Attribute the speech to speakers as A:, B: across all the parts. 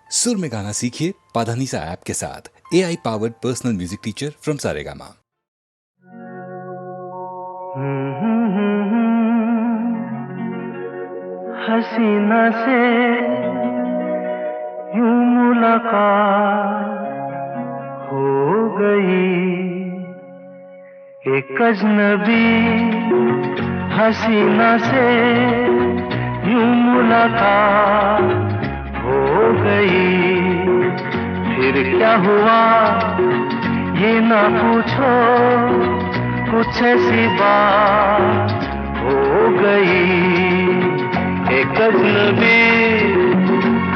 A: सुर में गाना सीखिए पाधानीसा ऐप के साथ। AI powered personal music teacher from Saregama.
B: हसीना से यूं मुलाकात हो गई, एक अजनबी हसीना से यूं मुलाकात हो गई। फिर क्या हुआ ये ना पूछो, कुछ ऐसी बात हो गई। एक अजनबी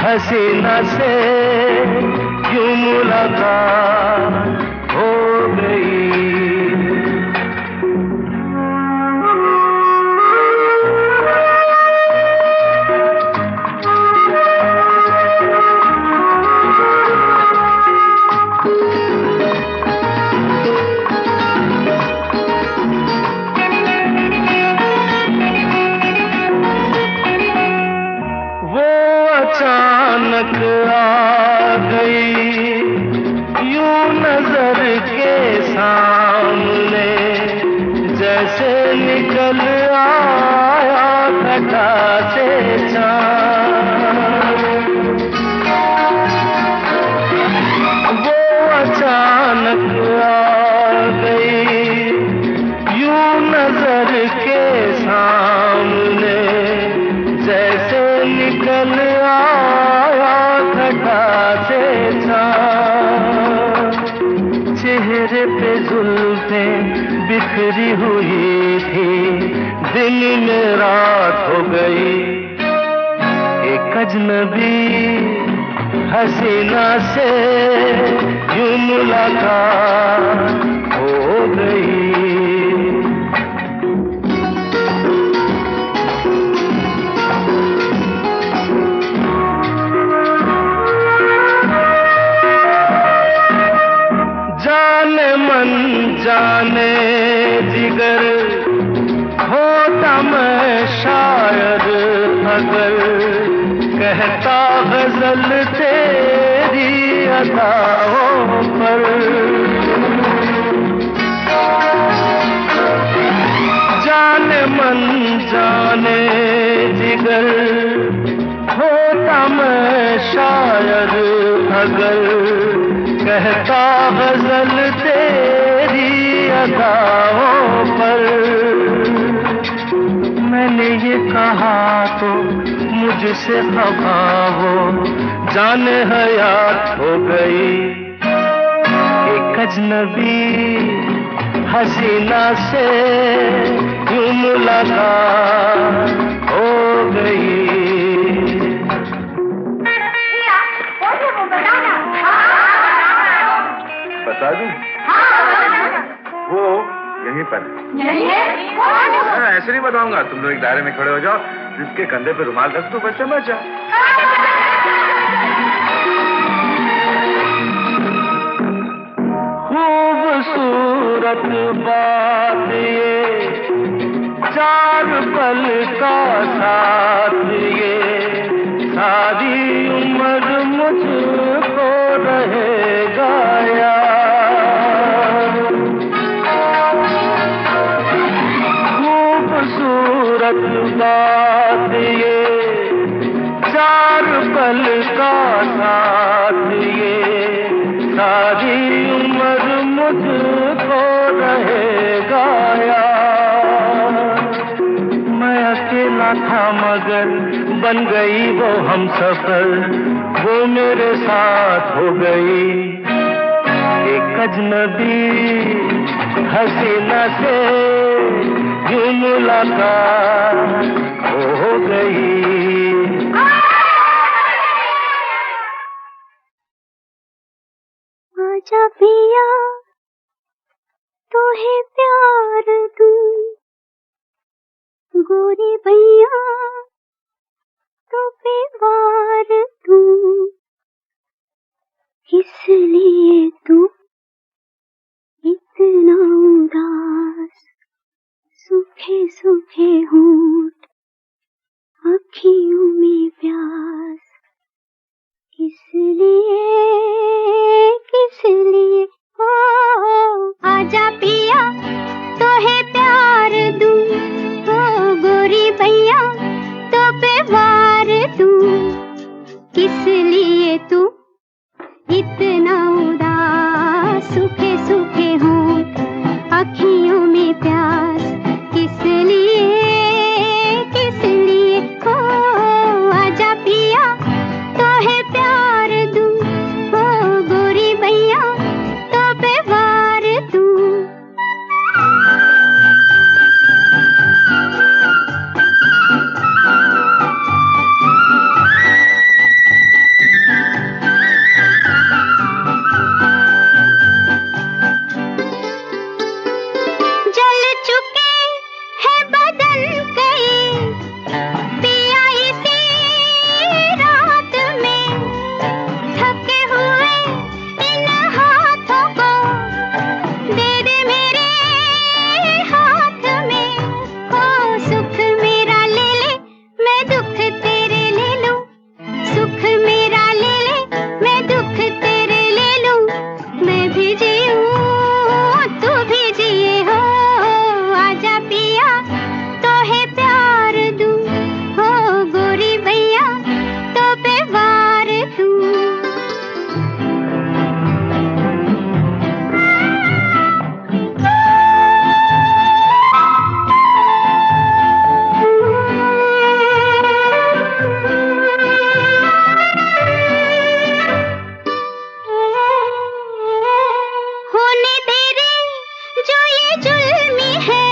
B: हसीना से यूं मुलाकात हो गई। अचानक आ गई यूं नजर के सामने, जैसे निकल आया घटा से चाँद। वो अचानक आ गई यूं नजर के सामने, जैसे निकल चेहरे पे जुल्फें बिखरी हुई थी, दिल में रात हो गई। एक अजनबी हसीना से यूं मुलाकात हो गई। जाने जिगर होता मैं शायद अगर, कहता गजल तेरी अदाओं पर। जाने मन जाने जिगर होता मैं शायद अगर, कहता गजल तेरी अदाओं पर। मैंने ये कहा तो मुझसे खफा वो जाने हयात हो गई। एक अजनबी हसीना से यूं मुलाकात हो गई।
C: बता दूं? वो यहीं पर ऐसे नहीं बताऊंगा। तुम लोग एक दायरे में खड़े हो जाओ, जिसके कंधे पे रुमाल रख दो, बस समझ जाओ।
B: खूबसूरत बात ये, चार पल का साथ ये, सारी उम्र मुझको रहेगा याद। खूबसूरत बात ये, चार पल का साथ ये, सारी उम्र मुझको रहेगा याद। मैं अकेला था मगर बन गई वो हमसफर, वो मेरे साथ हो गई। एक अजनबी हसीना से यूं मुलाकात हो गई।
D: आजा पिया तोहे प्यार दूं, गोरी भैया तो पे वार दूं। किस लिए तू इतना उदास, सूखे सूखे होंठ, अखियों में प्यास, किस लिए हो आजा पिया तो है प्यार दूं हो गोरी भैया तो पे वार दूं किस लिए तू इतना उदास सूखे सूखे होंठ अखियों में प्यास किस लिए हो आजा पिया तो है प्यार दूं हो गोरी भैया तो पे वार दूं जल चुके हैं बदन कई पिया इसी रात में थके हुए इन हाथों को दे दे मेरे हाथ में हो सुख मेरा ले ले मैं दुख तेरे ले लूं सुख मेरा ले ले मैं दुख तेरे ले लूं मैं भी जीऊं तू भी जिए हो आजा पिया तो है प्यार दूं हो गोरी भैया तो पे वार दूं होने तेरे जो ये जुल्मी है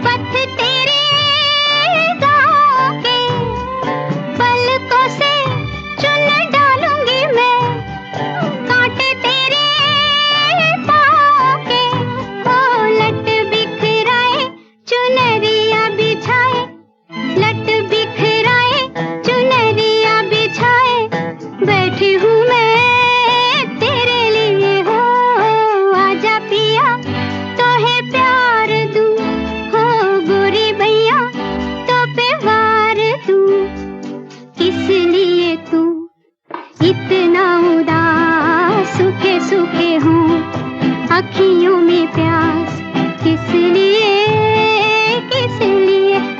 D: पथ तेरे गाँव के पलकों से चुन डालूंगी मैं कांटे तेरे पाँव के हो लट बिखराए चुनरिया बिछाए लट बिखराए चुनरिया बिछाए बैठी हूँ मैं तेरे लिए हो आजा पिया तो है प्यार दूं हो गोरी भैया तो पे वार दूं किस लिए तू इतना उदास सूखे सूखे हों अखियों में प्यास किस लिए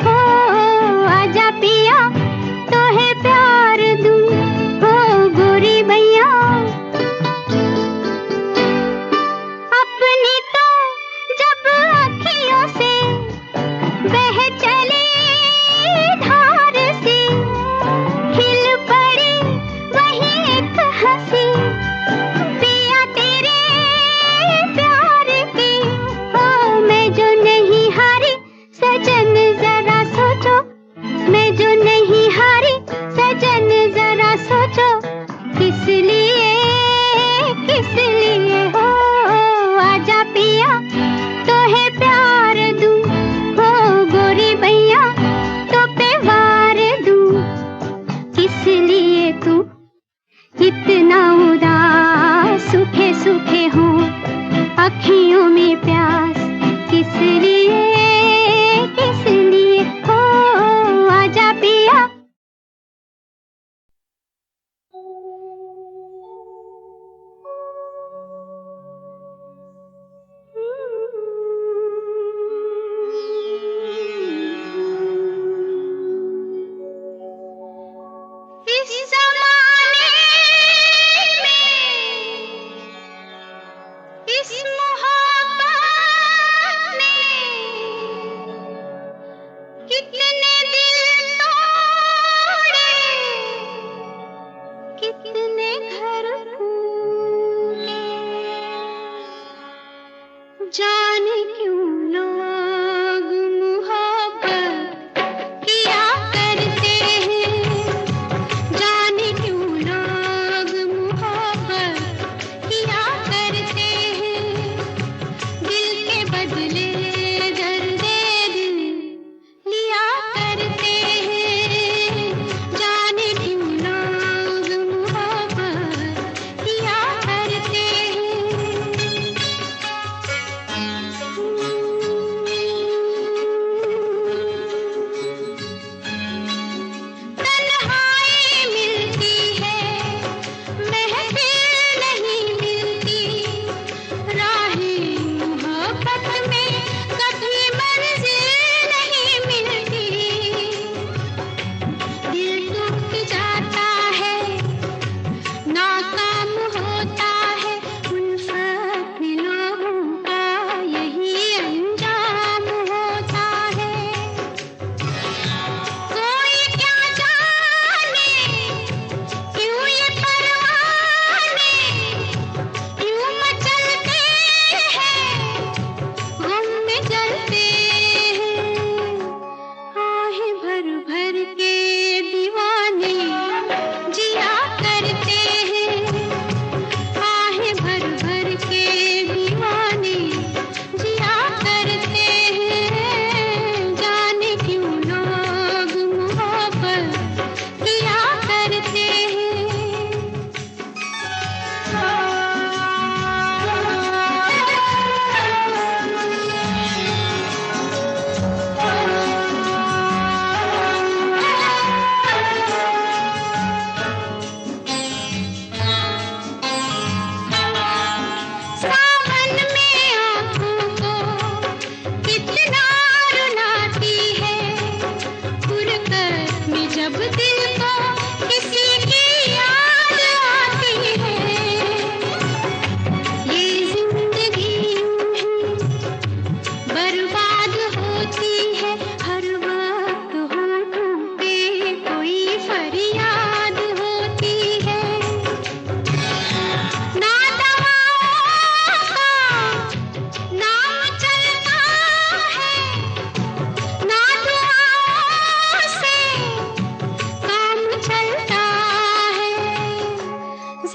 D: हो आजा पिया तो है प्यार दूं हो गोरी भैया अपनी तो जब अखियों से बह चली धार सी खिल पड़ी वही एक हंसी पिया तेरे प्यार की हो मैं जो नहीं हारी सजन जरा सोचो मैं जो नहीं हारी सजन जरा सोचो किस लिए हो आजा पिया तो है प्यार दूं हो गोरी भैया तो पे वार दूं किस लिए तू इतना उदास सूखे सूखे हों अखियों में प्यास किस लिए हो आजा पिया इस ज़माने में इस मोहब्बत ने कितने दिल तोड़े कितने घर फूटे जाने क्यों लोग मोहब्बत किया करते हैं जाने क्यों लोग मोहब्बत किया करते हैं दिल के बदले दर्द दिल लिया करते हैं जाने क्यों लोग मोहब्बत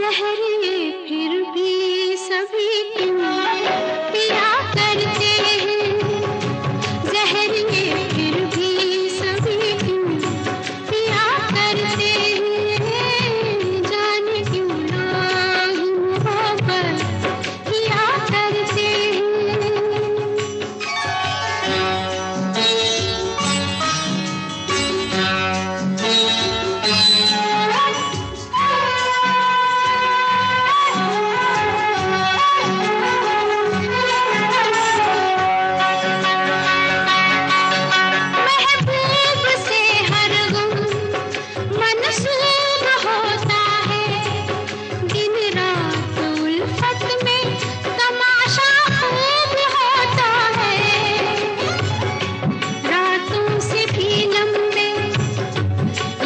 D: जहर फिर भी सभी क्यों पिया करते हैं, जहर फिर भी सभी क्यों पिया करते हैं, जाने क्यों लोग मोहब्बत किया करते हैं। महबूब से हर गम मनसूब होता है, दिन रात उल्फत में तमाशा खूब होता है, रातों से भी लंबे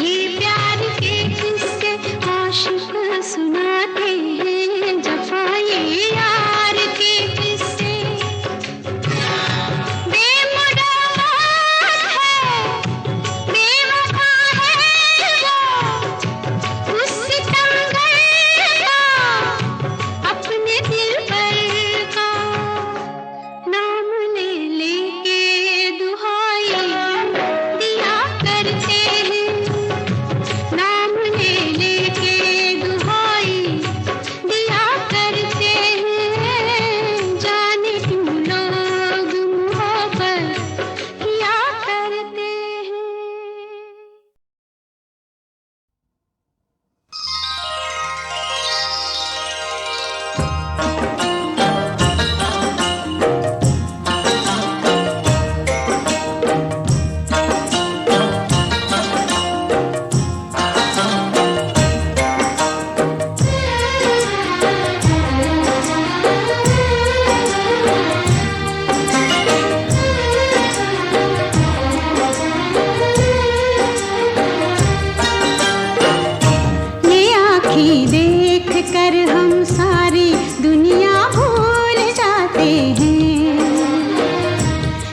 D: ये प्यार के किस्से आशिक सुनाते हैं, जफाए यार के किस्से बेमुराद है, बेवफा है वो, उस सितमगर का अपने दिल पर का नाम ले लेके दुहाई दिया करते हैं, नाम ले लेके दुहाई दिया करते हैं, जाने क्यों लोग मोहब्बत किया करते हैं। ये आँखें देख कर हम सारी दुनिया भूल जाते हैं,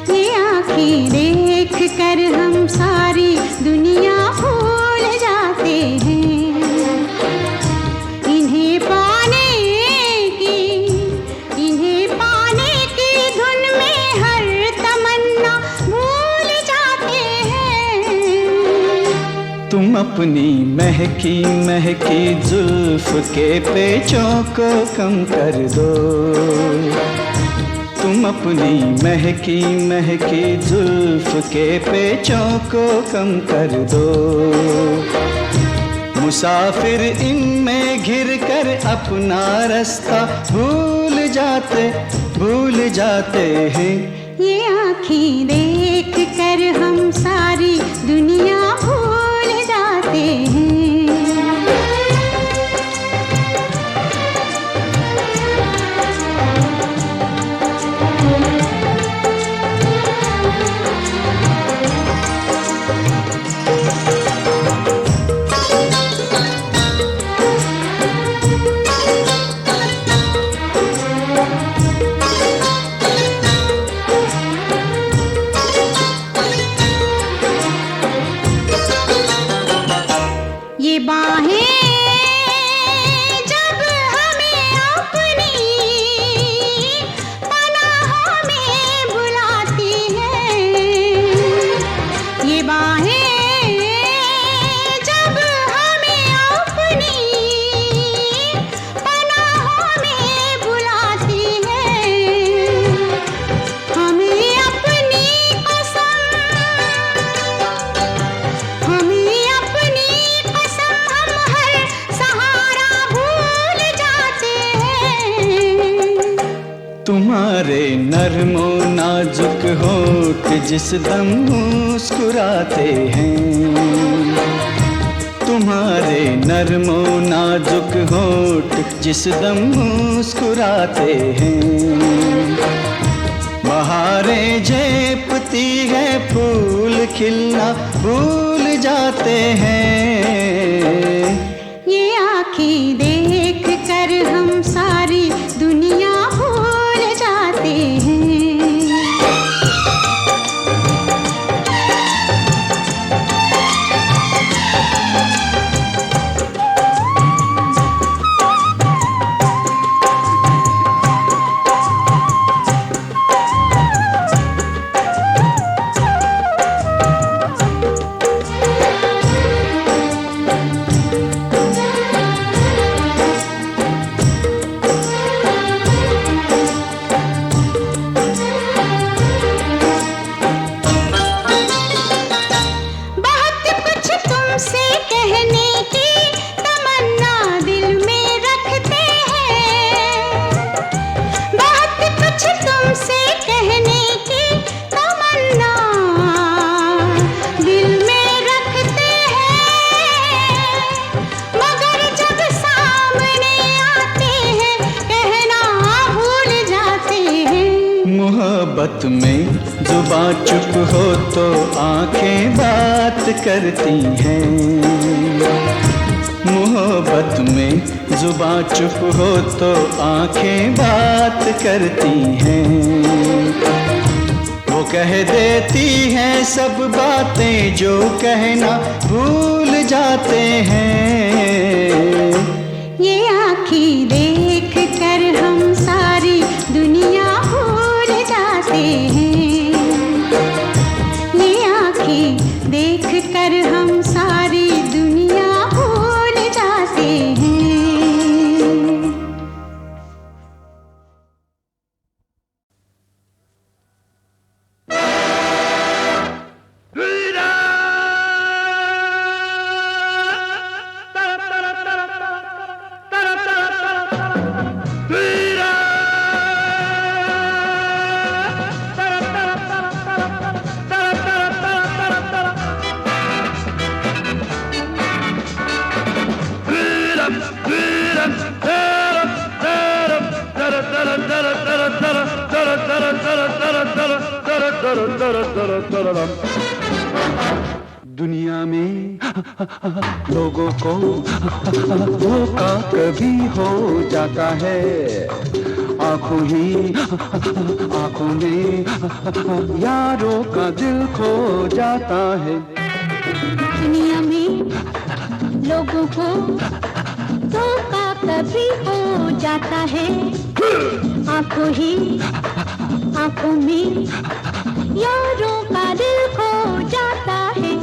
D: ये आँखें देख कर हम सारी दुनिया भूल जाते हैं, इन्हें पाने की धुन में हर तमन्ना भूल जाते हैं।
E: तुम अपनी महकी महकी जुल्फ के पेचों को कम कर दो, तुम अपनी महकी महकी जुल्फ के पेचों को कम कर दो, मुसाफिर इनमें घिर कर अपना रास्ता भूल जाते हैं।
D: ये आँखें देख कर हम सारी दुनिया भूल जाते हैं। ये बाहें जब हमें अपनी पनाहों में बुलाती हैं, ये बाहें जब हमें अपनी पनाहों में बुलाती हैं, हमें अपनी कसम हम हर सहारा भूल जाते हैं।
E: तुम्हारे नर्मो नाजुक होठ जिस दम मुस्कुराते हैं, तुम्हारे नर्मो नाजुक होठ जिस दम मुस्कुराते हैं, बहारें झेपती है फूल खिलना भूल जाते हैं।
D: ये आँखें देख कर हम सारी दुनिया भूल जाते हैं।
E: मोहब्बत में जुबां चुप हो तो आंखें बात करती हैं। मोहब्बत में जुबां चुप हो तो आंखें बात करती हैं। वो कह देती हैं सब बातें जो कहना भूल जाते हैं।
D: ये आँखें देख कर हम सारी दुनिया भूल जाते हैं। ये आँखें देख कर हम सारी दुनिया भूल जाते हैं।
E: दुनिया में लोगों को धोखा कभी हो जाता है। आंखों में यारों का दिल खो जाता है।
D: दुनिया में लोगों को धोखा कभी हो जाता है। आंखों में यारों का दिल खो जाता है।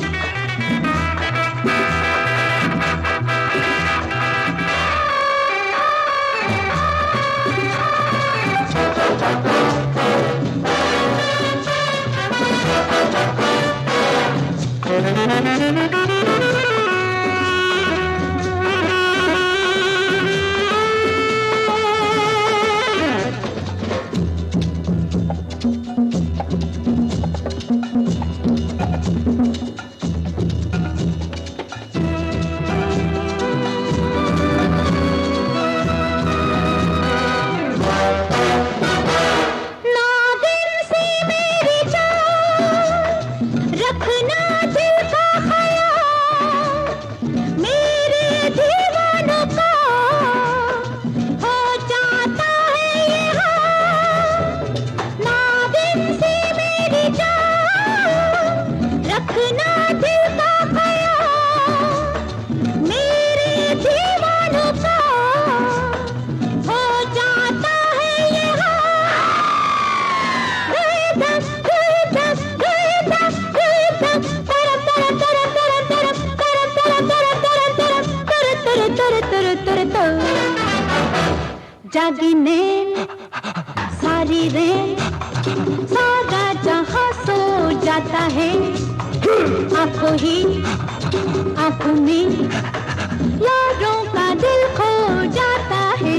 D: जागी नैन सारी रैन सारा जहां सो जाता है। आंखों में यारों का दिल खो जाता है।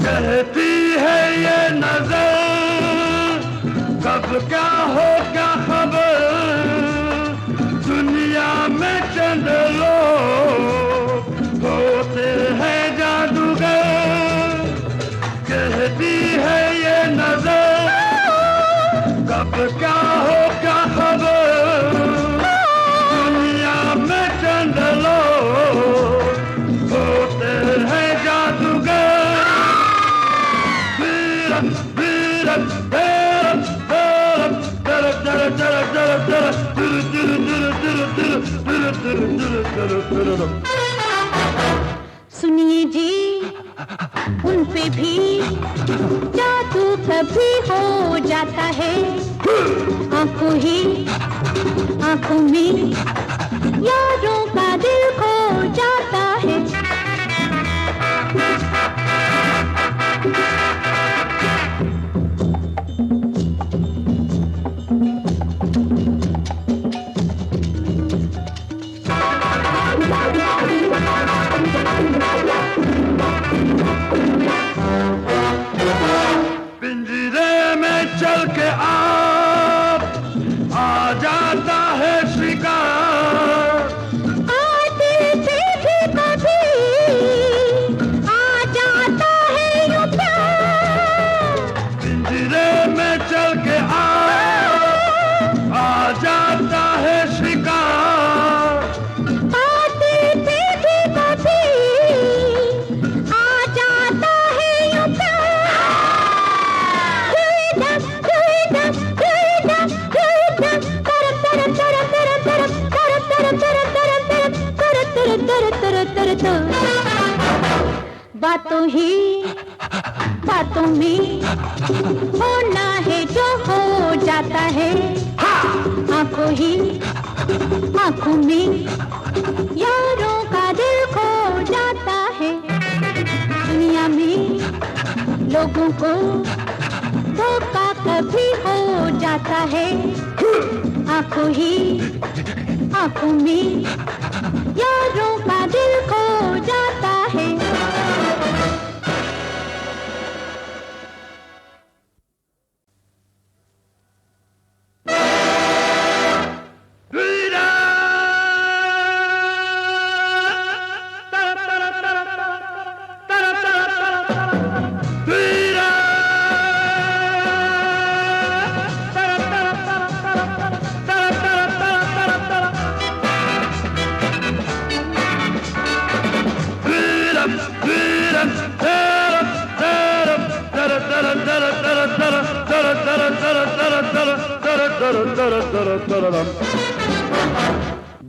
B: कहती है ये नजर कब क्या हो क्या खबर। दुनिया में चंद लोग होते हैं जादूगर। कहती है ये नजर कब क्या हो क्या खबर। दुनिया में चंद लोग होते हैं जादूगर।
D: सुनिए जी उन पे भी जादू कभी हो जाता है। आंखों में यारों का दिल खो जाता है।
B: पिंजरे में चल के आ जाता है शिकार।
D: आते थे भी कभी आ जाता है यूं प्यार।
B: पिंजरे में चल के आ जाता है शिकार।
D: आते थे भी कभी आ जाता है यूं प्यार। बातों ही बातों में होना है जो हो जाता है। आंखों ही आंखों में यारों का दिल खो जाता है। दुनिया में लोगों को धोखा कभी हो जाता है। आंखों ही आंखों में यारों का दिल खो जाता है।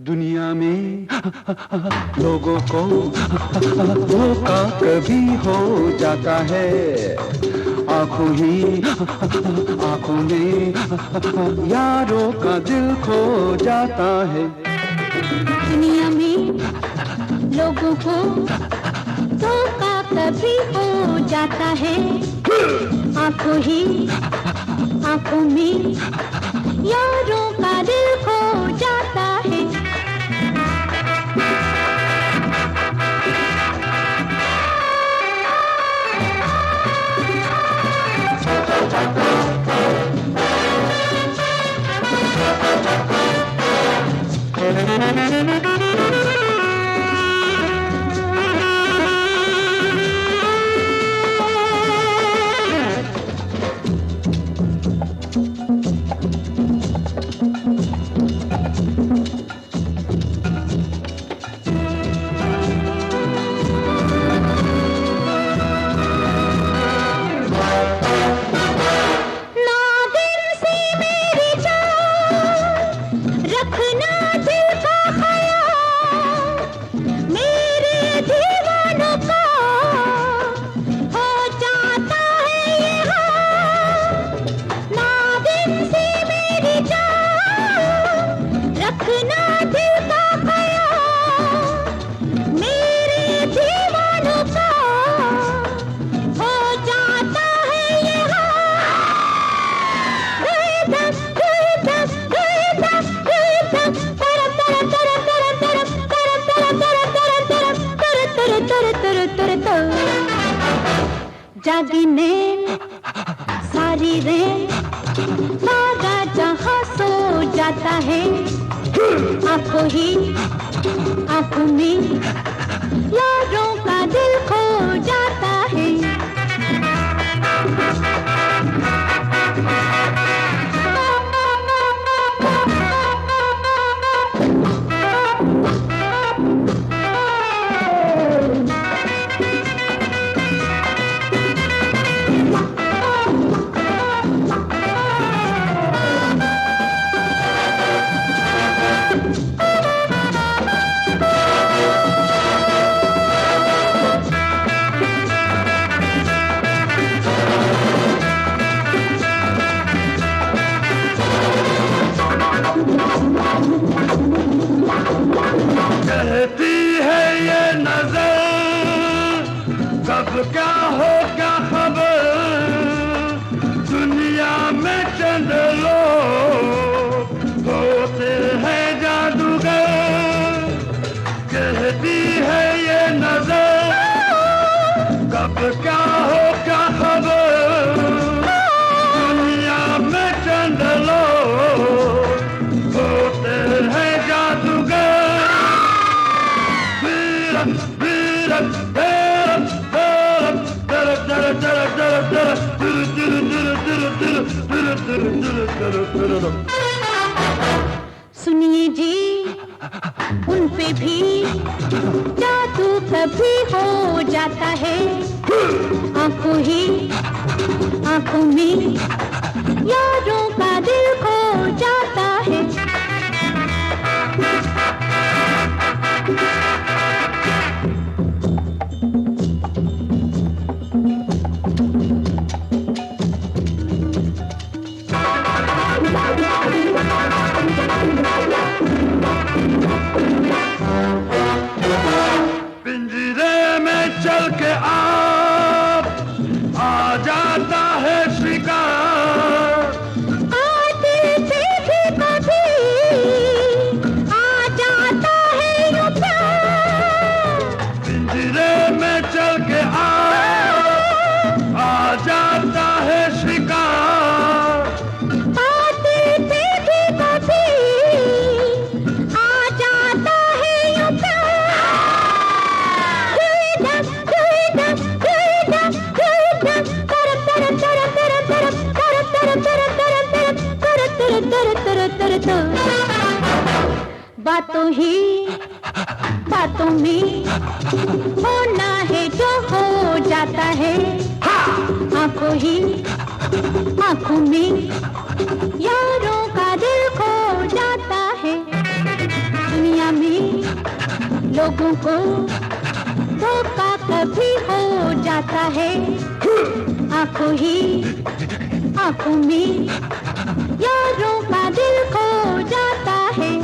E: दुनिया में लोगों को धोखा कभी हो जाता है। आंखों ही आंखों में यारों का दिल खो जाता है।
D: दुनिया में लोगों को धोखा कभी हो जाता है। आंखों ही आंखों में यारों का दिल खो जाता है। जागी नैन सारी रैन सारा जहां सो जाता है। आंखों ही आंखों में यारों का दिल खो जाता है।
B: लोग होते हैं जादूगर, कहती है ये नजर कब क्या हो क्या खबर। दुनिया में चंद लोग होते हैं जादूगर, वीरत वीरत वीरत वीरत दरक दरक दरक दरक दरक।
D: सुनिए जी, उन पे भी जादू कभी हो जाता है। आंखों ही आंखों में यारों का दिल खो जाता है।
B: पिंजरे में चल के आप आ जाता है शिकार,
D: आते से भी कभी आ जाता है यूं प्यार।
B: पिंजरे में चल के आप आ जाता है शिकार,
D: आते से भी कभी आ जाता है यूं प्यार। बातों में होना है जो हो जाता है। आंखों ही आंखों में यारों का दिल खो जाता है। दुनिया में लोगों को धोखा कभी हो जाता है। आंखों ही आंखों में यारों का दिल खो जाता है।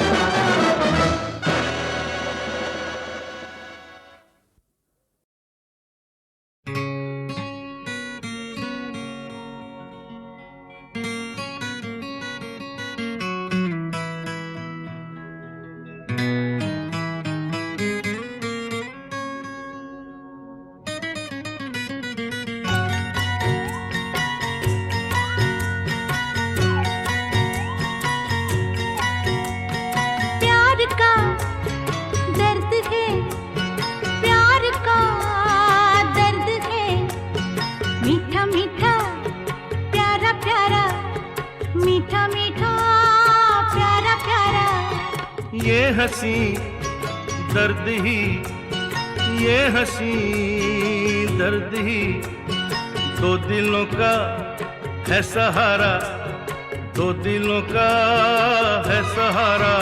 F: ये हंसी दर्द ही, ये हंसी दर्द ही, दो दिलों का है सहारा, दो दिलों का है सहारा।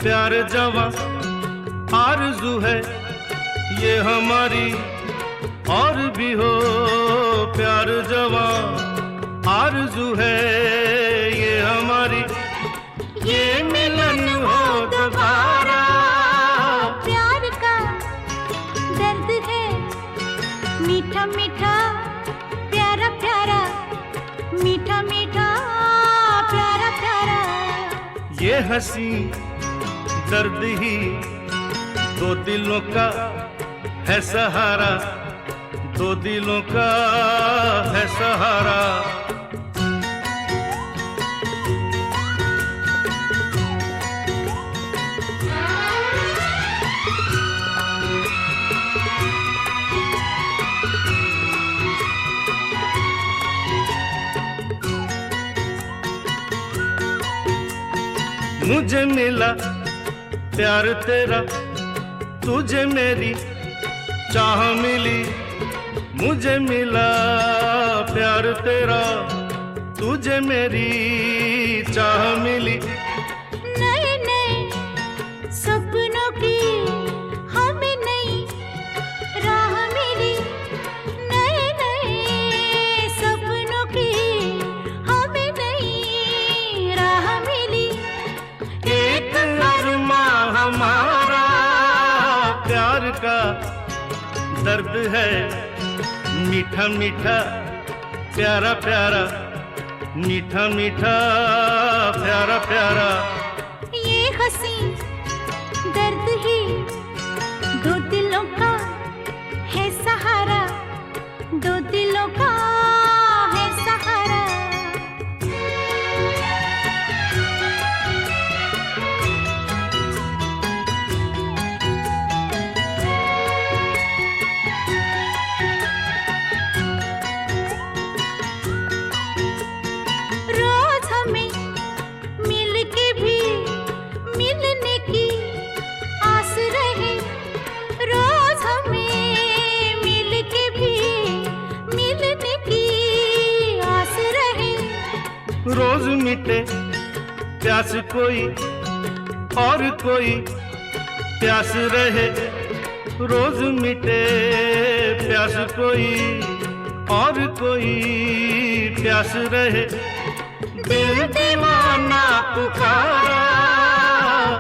F: प्यार जवां आरज़ू है ये हमारी, और भी हो प्यार जवां आरज़ू है ये हमारी। ये मिलन हो दोबारा,
D: प्यार का दर्द है मीठा मीठा, प्यारा प्यारा, मीठा मीठा, प्यारा प्यारा।
F: ये हंसी दर्द ही, दो दिलों का है सहारा, दो दिलों का है सहारा। मुझे मिला प्यार तेरा तुझे मेरी चाह मिली, मुझे मिला प्यार तेरा तुझे मेरी चाह मिली।
D: नए नए सपनों की हमें नई राह मिली, नए नए सपनों की हमें नई राह मिली।
F: एक अरमां हमारा प्यार का दर्द है, मीठा मीठा प्यारा प्यारा, मीठा मीठा प्यारा प्यारा।
D: ये हंसी दर्द ही दो दिलों का है सहारा, दो दिलों का है सहारा। रोज हमें मिलके भी मिलने की आस रहे, रोज हमें मिलके भी मिलने की आस रहे।
F: रोज मिटे प्यास कोई और कोई प्यास रहे, रोज मिटे प्यास कोई और कोई प्यास रहे।
D: दिल दीवाना पुकारा,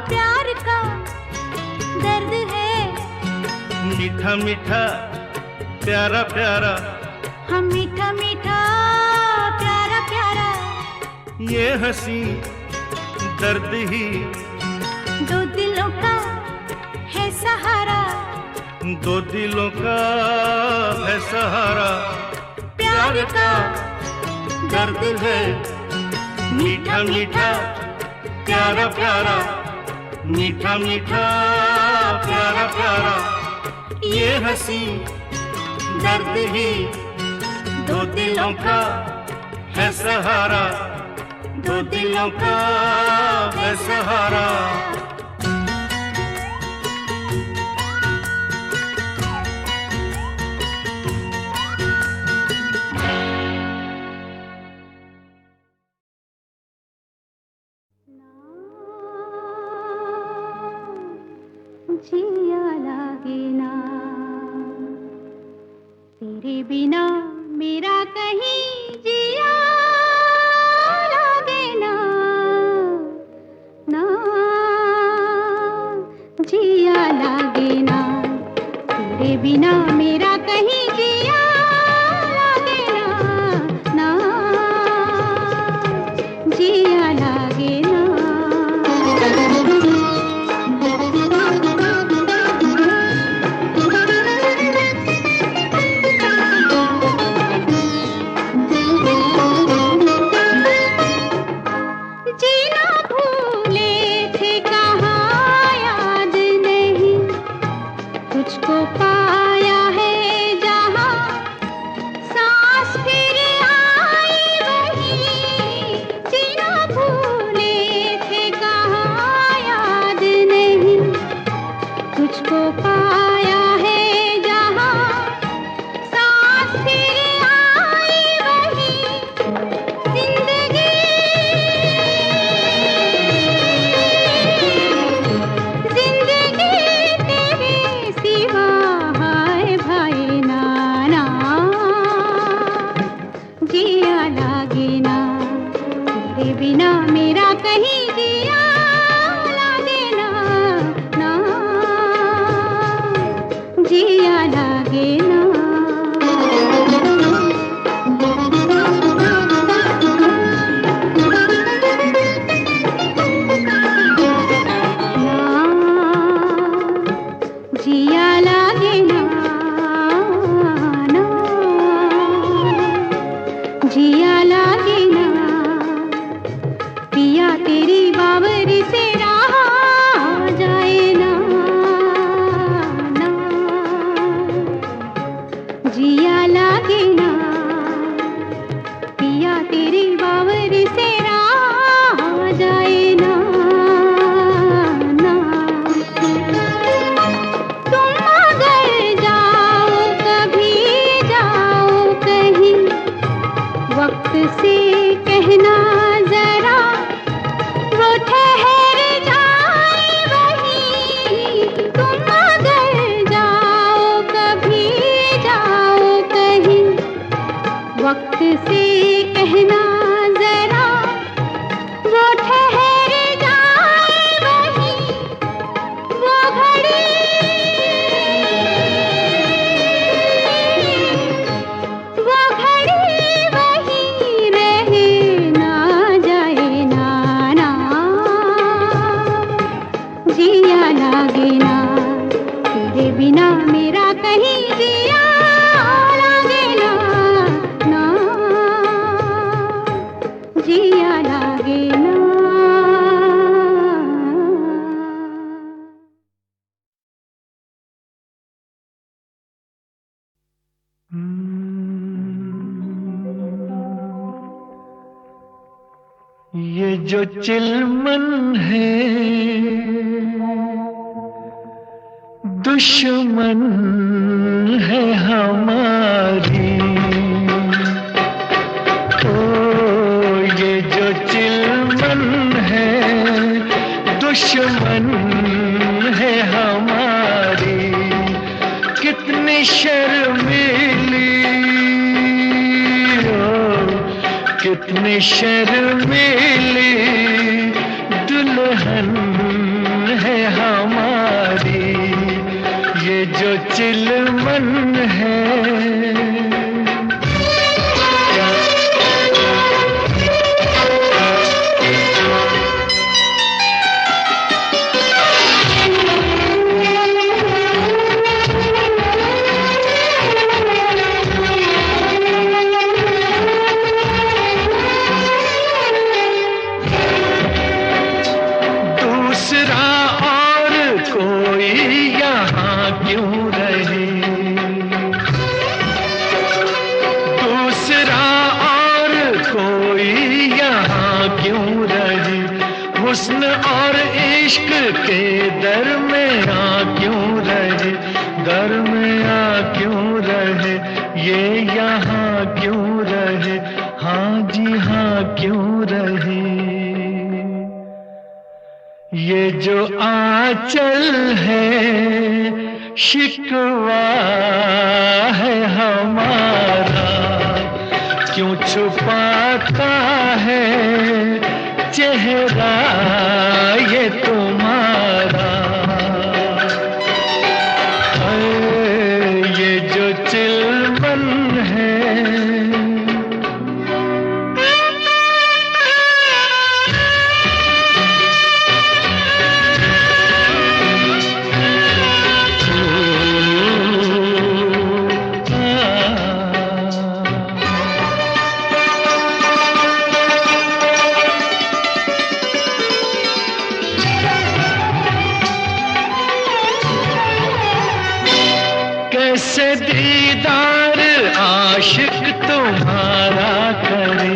D: प्यार का दर्द है,
F: मीठा मीठा प्यारा प्यारा।
D: हम मीठा मीठा प्यारा प्यारा।
F: ये हंसी दर्द ही
D: दो दिलों का है सहारा,
F: दो दिलों का है सहारा।
D: प्यार का
F: दर्द है, मीठा मीठा प्यारा प्यारा, मीठा मीठा प्यारा प्यारा। ये हंसी दर्द ही दो दिलों का है सहारा, दो दिलों का है सहारा।
D: जिया लागे ना तेरे बिना, मेरा कहीं जिया लागे ना, ना जिया लागे ना तेरे बिना, मेरा कहीं जिया लागे ना, ना जिया लागे ना। बिना मेरा कहीं जिया लागे ना, ना
E: ये जो चिलमन है दुश्मन है हमारी। ओ ये जो चिलमन है दुश्मन है हमारी। कितनी शर्मीली कितनी शर्मीली दुल्हन है हमारी। ये जो चिलमन है हुस्न और इश्क के दरमियां क्यों रहे, दरमियां क्यों रहे, ये यहाँ क्यों रहे, हाँ जी हाँ क्यों रहे। ये जो आंचल है शिकवा है हमारा, क्यों छुपाता है चेहरा ये तुम्हारा। ये जो चिलमन है कैसे दीदार आशिक तुम्हारा करे,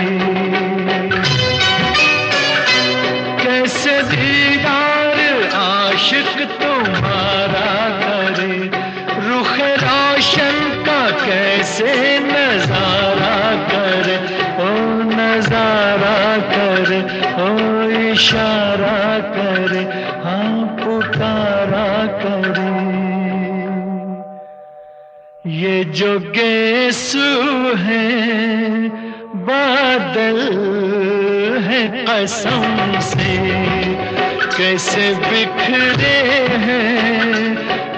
E: कैसे दीदार आशिक तुम्हारा करे। रुख रोशन का कैसे नजारा करे, ओ नजारा करे, ओ इशारा करे, हाँ पुकारा करे। ये जो गेसू है बादल है कसम से, कैसे बिखरे हैं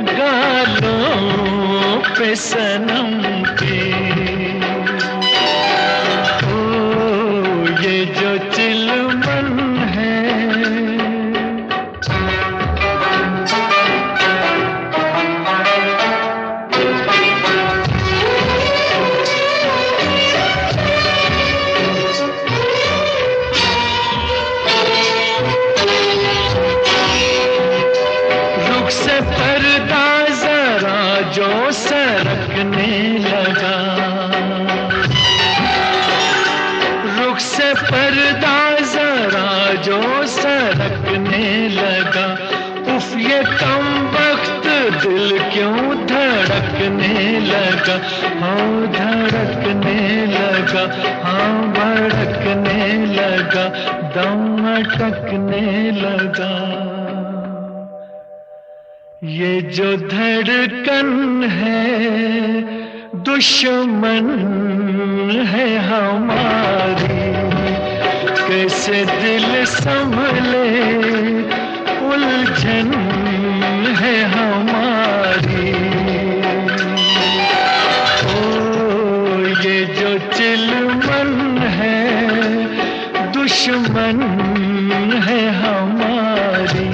E: गालों पे सनम के। ओ ये जो चिलमन है पर्दा जरा जो सरकने लगा, रुख से पर्दा जरा जो सरकने लगा। उफ ये कम वक्त दिल क्यों धड़कने लगा, हाँ धड़कने लगा, हाँ भड़कने लगा, दम अटकने लगा। ये जो धड़कन है दुश्मन है हमारी। कैसे दिल संभले उलझन है हमारी। ओ ये जो चिलमन है दुश्मन है हमारी।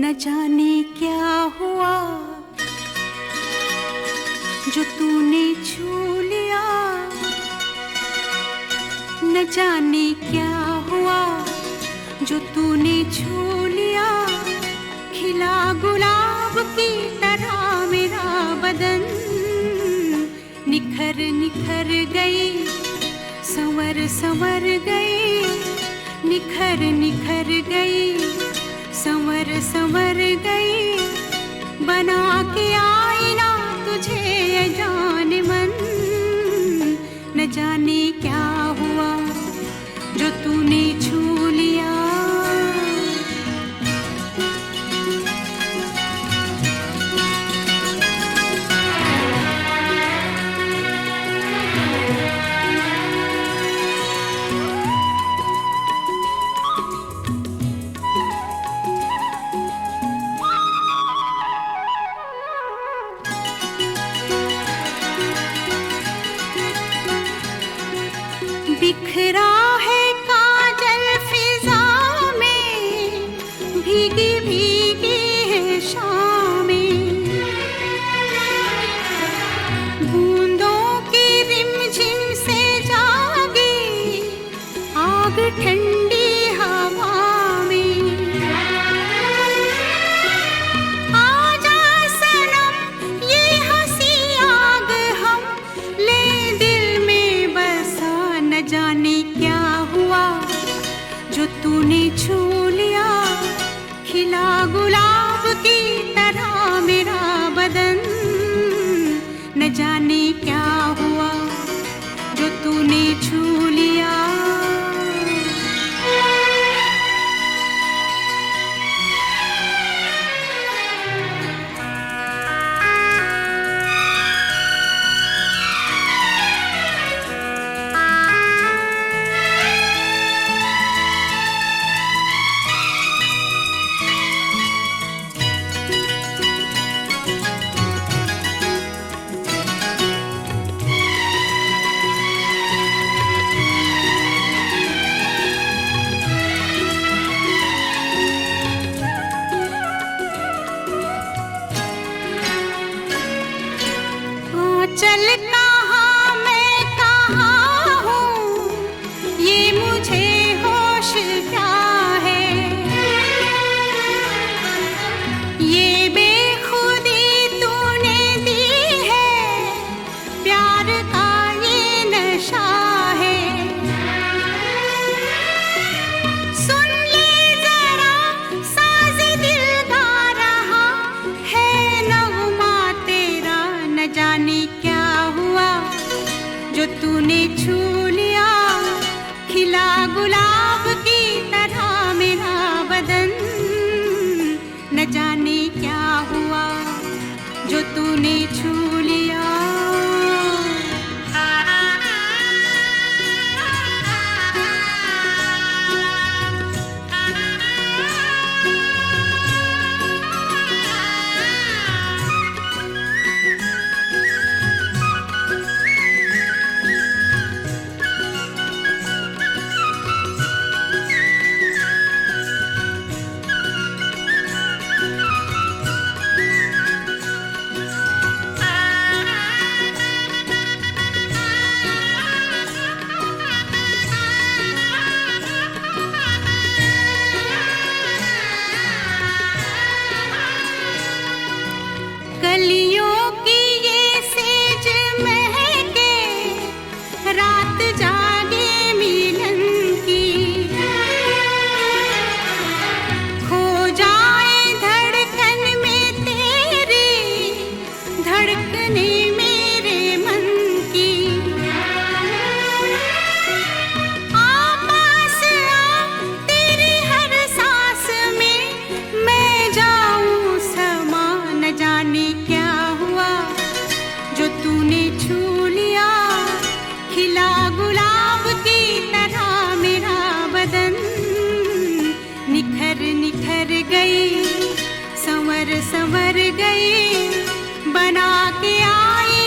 G: न जाने क्या हुआ जो तूने छू लिया, न जाने क्या हुआ जो तूने छू लिया। खिला गुलाब की तरह मेरा बदन निखर निखर गई, संवर संवर गई, निखर निखर गई, संवर संवर गई। बना के आईना तुझे जाने मन, न जाने क्या हुआ जो तूने छू लिया। बिखरा है काजल फिजा में, भीगी भीगी है शामें, बूंदों की रिमझिम से जागी आग ठंडी हवा में। आजा सनम ये हंसी आग हम ले दिल में बसा, न जाने क्या हुआ जो तूने छू लिया। खिला गुलाब की तरह मेरा बदन, न जाने क्या हुआ जो तूने छू लिया। चल कहाँ मैं कहाँ हूँ ये मुझे होश क्या है, ये बेखुदी तूने दी है, प्यार का ये नशा है। सुन ले जरा साज़ दिल गा रहा है नगमा तेरा, न जाने क्या हुआ जो तूने छू लिया। खिला गुलाब की तरह मेरा बदन, न जाने क्या हुआ जो तूने छू लिया। कलियों की ये सेज महके, रात जागे मिलन की, खो जाए धड़कन में तेरी, धड़कने मेरे मन की। आ पास आ तेरी हर सांस में मैं जाऊं समा, न जाने क्या हुआ जो तूने छू लिया। खिला गुलाब की तरह मेरा बदन, निखर निखर गई, संवर संवर गई। बना के आई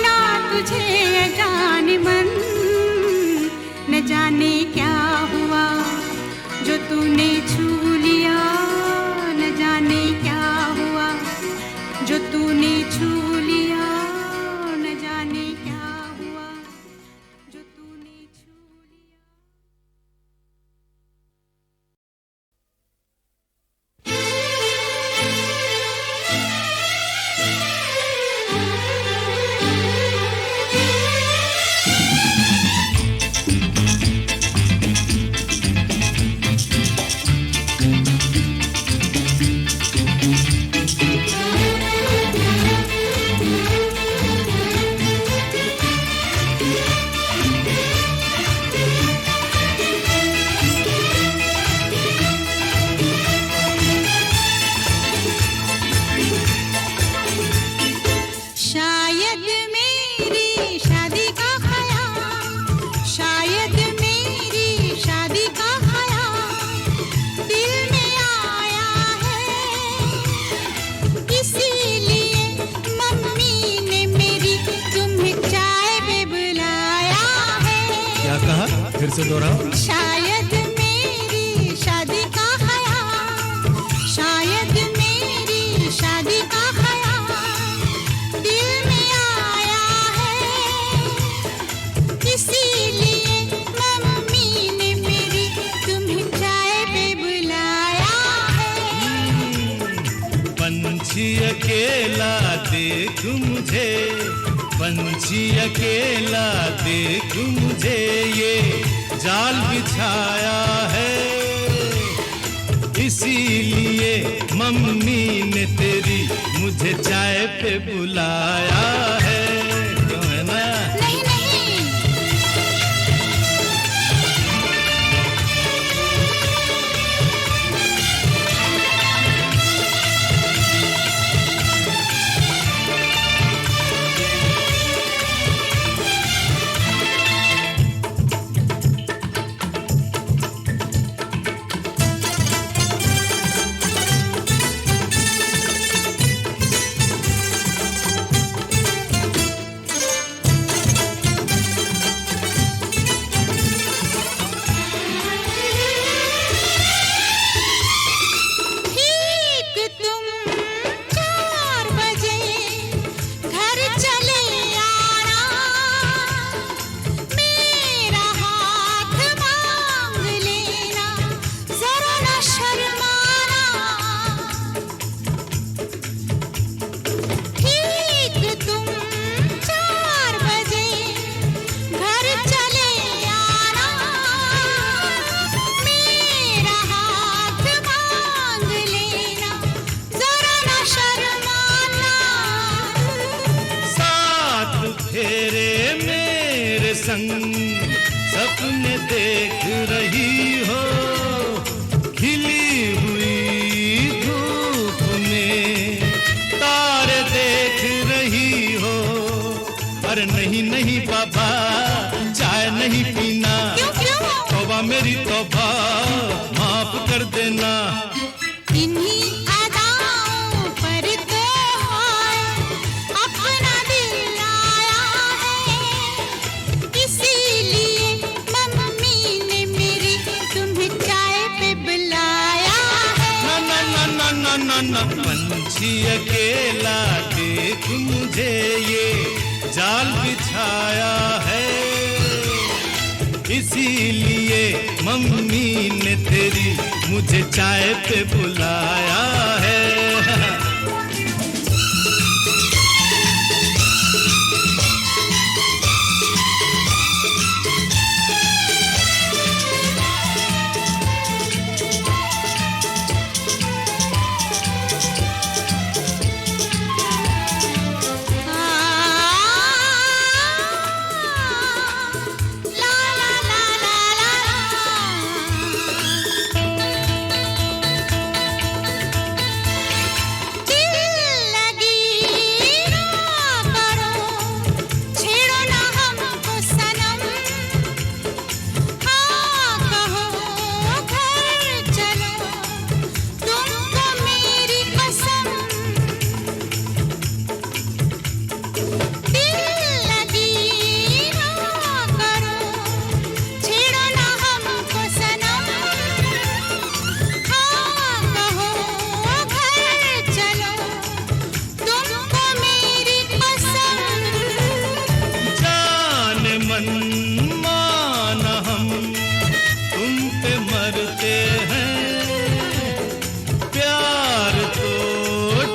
F: फिर से दोहराओ।
G: शायद मेरी शादी का ख्याल, शायद मेरी शादी का ख्याल दिल में आया है, इसीलिए मम्मी ने मेरी तुम्हें चाय पे बुलाया है।
F: पंछी अकेला देख मुझे, पंछी अकेला देख मुझे, ये जाल बिछाया है, इसीलिए मम्मी ने तेरी मुझे चाय पे बुलाया है। क्यों है ना?
G: नहीं नहीं, ठीक तुम 4 बजे घर चले आना, मेरा हाथ मांग लेना, जरा न शर्माना। ठीक तुम 4 बजे घर चले आना, मेरा हाथ मांग लेना, जरा न शर्माना।
F: साथ फेरे मेरे संग सपने देख रही हो, खिली हुई धूप में तारे देख रही हो। अरे नहीं नहीं बाबा, चाय नहीं पीना,
G: क्यों क्यों?
F: तौबा मेरी तौबा, माफ कर देना।
G: इन्हीं अदाओं पर तो हाय अपना दिल आया है, इसीलिए मम्मी ने मेरी तुम्हें चाय पे बुलाया है।
F: ना ना ना ना ना ना ना, पंछी अकेला देख मुझे, ये जाल बिछाया है, इसीलिए मम्मी ने तेरी मुझे चाय पे बुलाया है।
G: ला ला ला ला ला, दिल लगी ना करो, छेड़ो ना हमको सनम, हाँ कहो घर चलो, तुमको मेरी कसम। दिल लगी ना करो, छेड़ो ना हमको सनम, हाँ कहो घर चलो, तुमको मेरी कसम।
F: जान मन मान हम तुम पे मरते हैं, प्यार तो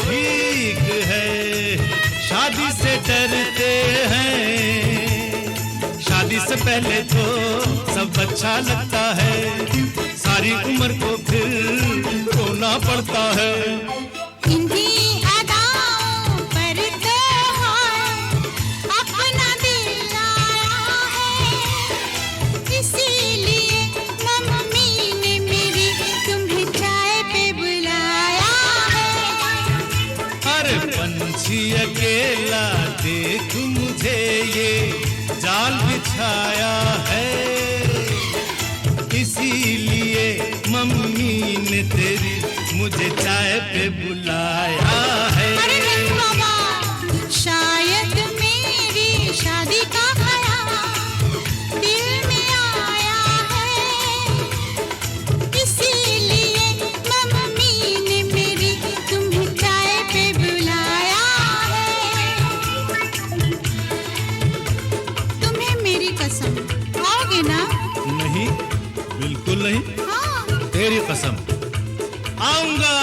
F: ठीक है, शादी से डरते हैं। शादी से पहले तो सब अच्छा लगता है, सारी उम्र को फिर रोना पड़ता है।
G: इन्हीं अदाओं पर तो हाय अपना दिल आया है, इसीलिए मम्मी ने मेरी तुम्हें चाय पे बुलाया है।
F: अरे पंछी अकेला देख मुझे, ये जाल बिछाया है, इसीलिए मम्मी ने तेरी मुझे चाय पे बुलाया है।
G: अरे नहीं बाबा, शायद मेरी शादी का ख्याल दिल में आया कसम आओगे ना?
F: नहीं, बिल्कुल नहीं।
G: हाँ।
F: तेरी कसम, आऊंगा।